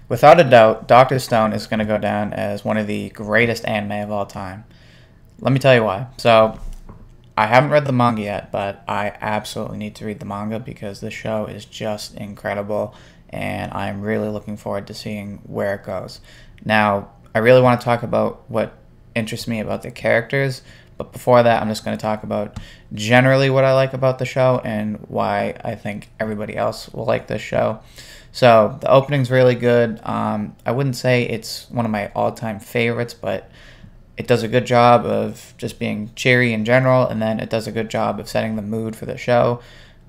Without a doubt, Doctor Stone is going to go down as one of the greatest anime of all time. Let me tell you why. So, I haven't read the manga yet, but I absolutely need to read the manga because the show is just incredible, and I'm really looking forward to seeing where it goes. Now, I really want to talk about what interests me about the characters, but before that, I'm just going to talk about generally what I like about the show and why I think everybody else will like this show. So, the opening's really good. I wouldn't say it's one of my all-time favorites, but it does a good job of just being cheery in general, and then it does a good job of setting the mood for the show.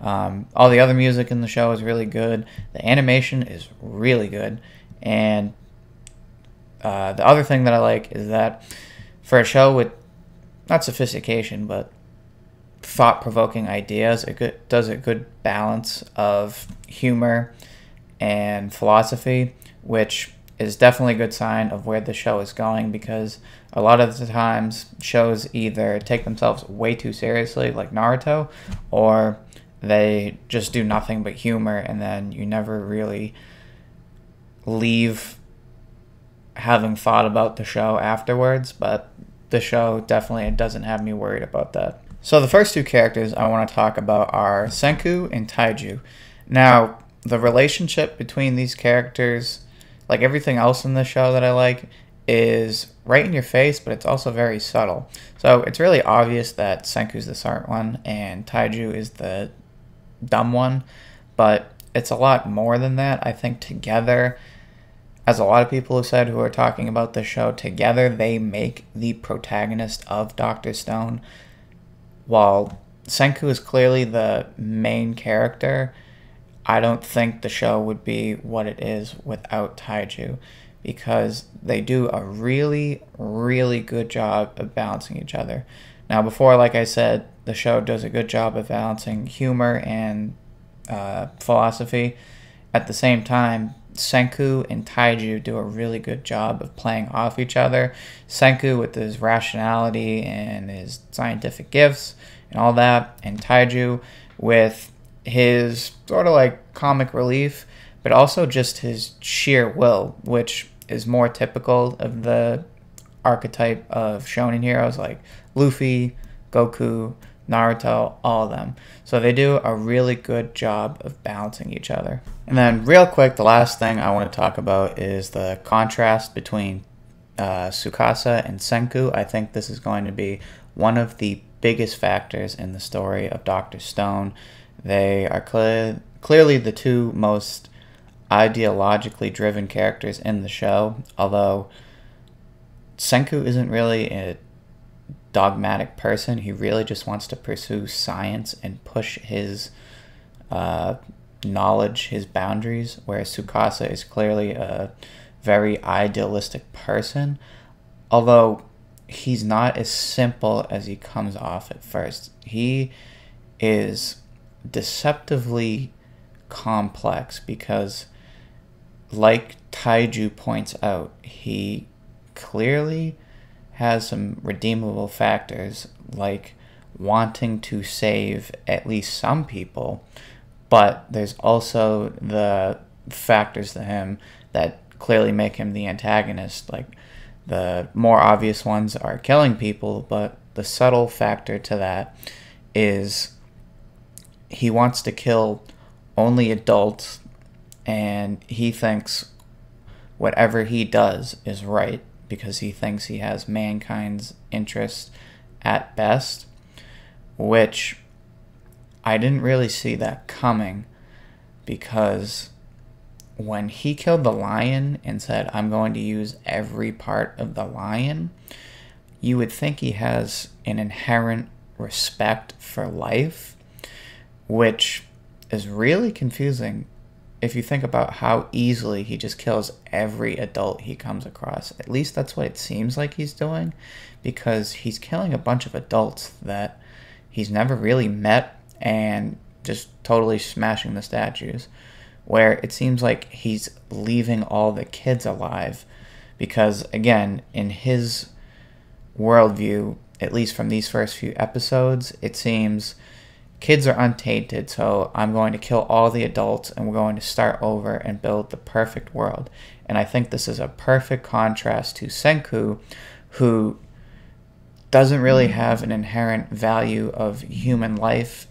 All the other music in the show is really good. The animation is really good. And the other thing that I like is that for a show with not sophistication, but thought-provoking ideas, it does a good balance of humor and philosophy, which is definitely a good sign of where the show is going, because a lot of the times shows either take themselves way too seriously, like Naruto, or they just do nothing but humor, and then you never really leave having thought about the show afterwards. But the show definitely doesn't have me worried about that. So the first two characters I want to talk about are Senku and Taiju. Now, the relationship between these characters, like everything else in the show that I like, is right in your face, but it's also very subtle. So it's really obvious that Senku's the smart one and Taiju is the dumb one, but it's a lot more than that. I think together, as a lot of people have said who are talking about the show, together they make the protagonist of Dr. Stone. While Senku is clearly the main character, I don't think the show would be what it is without Taiju, because they do a really, really good job of balancing each other. Now, before, like I said, the show does a good job of balancing humor and philosophy. At the same time, Senku and Taiju do a really good job of playing off each other. Senku with his rationality and his scientific gifts and all that, and Taiju with his sort of like comic relief, but also just his sheer will, which is more typical of the archetype of shonen heroes like Luffy, Goku, Naruto, all of them. So they do a really good job of balancing each other. And then real quick, the last thing I want to talk about is the contrast between Tsukasa and Senku. I think this is going to be one of the biggest factors in the story of Dr. Stone. They are clearly the two most ideologically driven characters in the show, although Senku isn't really a dogmatic person. He really just wants to pursue science and push his knowledge, his boundaries, whereas Tsukasa is clearly a very idealistic person, although he's not as simple as he comes off at first. He is deceptively complex because, like Taiju points out, he clearly has some redeemable factors, like wanting to save at least some people, but there's also the factors to him that clearly make him the antagonist. Like, the more obvious ones are killing people, but the subtle factor to that is he wants to kill only adults, and he thinks whatever he does is right because he thinks he has mankind's interest at best, which I didn't really see that coming, because when he killed the lion and said, "I'm going to use every part of the lion," you would think he has an inherent respect for life, which is really confusing if you think about how easily he just kills every adult he comes across. At least that's what it seems like he's doing, because he's killing a bunch of adults that he's never really met and just totally smashing the statues, where it seems like he's leaving all the kids alive because, again, in his worldview, at least from these first few episodes, it seems kids are untainted, so I'm going to kill all the adults and we're going to start over and build the perfect world. And I think this is a perfect contrast to Senku, who doesn't really have an inherent value of human life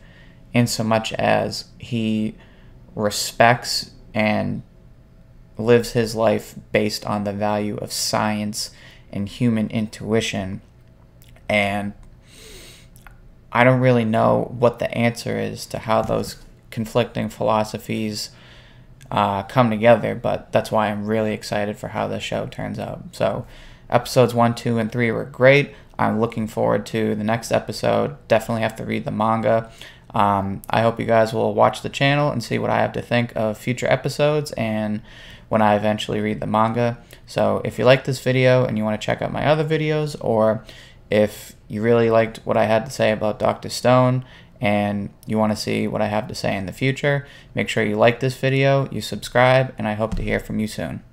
in so much as he respects and lives his life based on the value of science and human intuition. And I don't really know what the answer is to how those conflicting philosophies come together, but that's why I'm really excited for how the show turns out. So episodes 1, 2, and 3 were great. I'm looking forward to the next episode. Definitely have to read the manga. I hope you guys will watch the channel and see what I have to think of future episodes and when I eventually read the manga. So if you like this video and you want to check out my other videos, or if you really liked what I had to say about Dr. Stone and you want to see what I have to say in the future, make sure you like this video, you subscribe, and I hope to hear from you soon.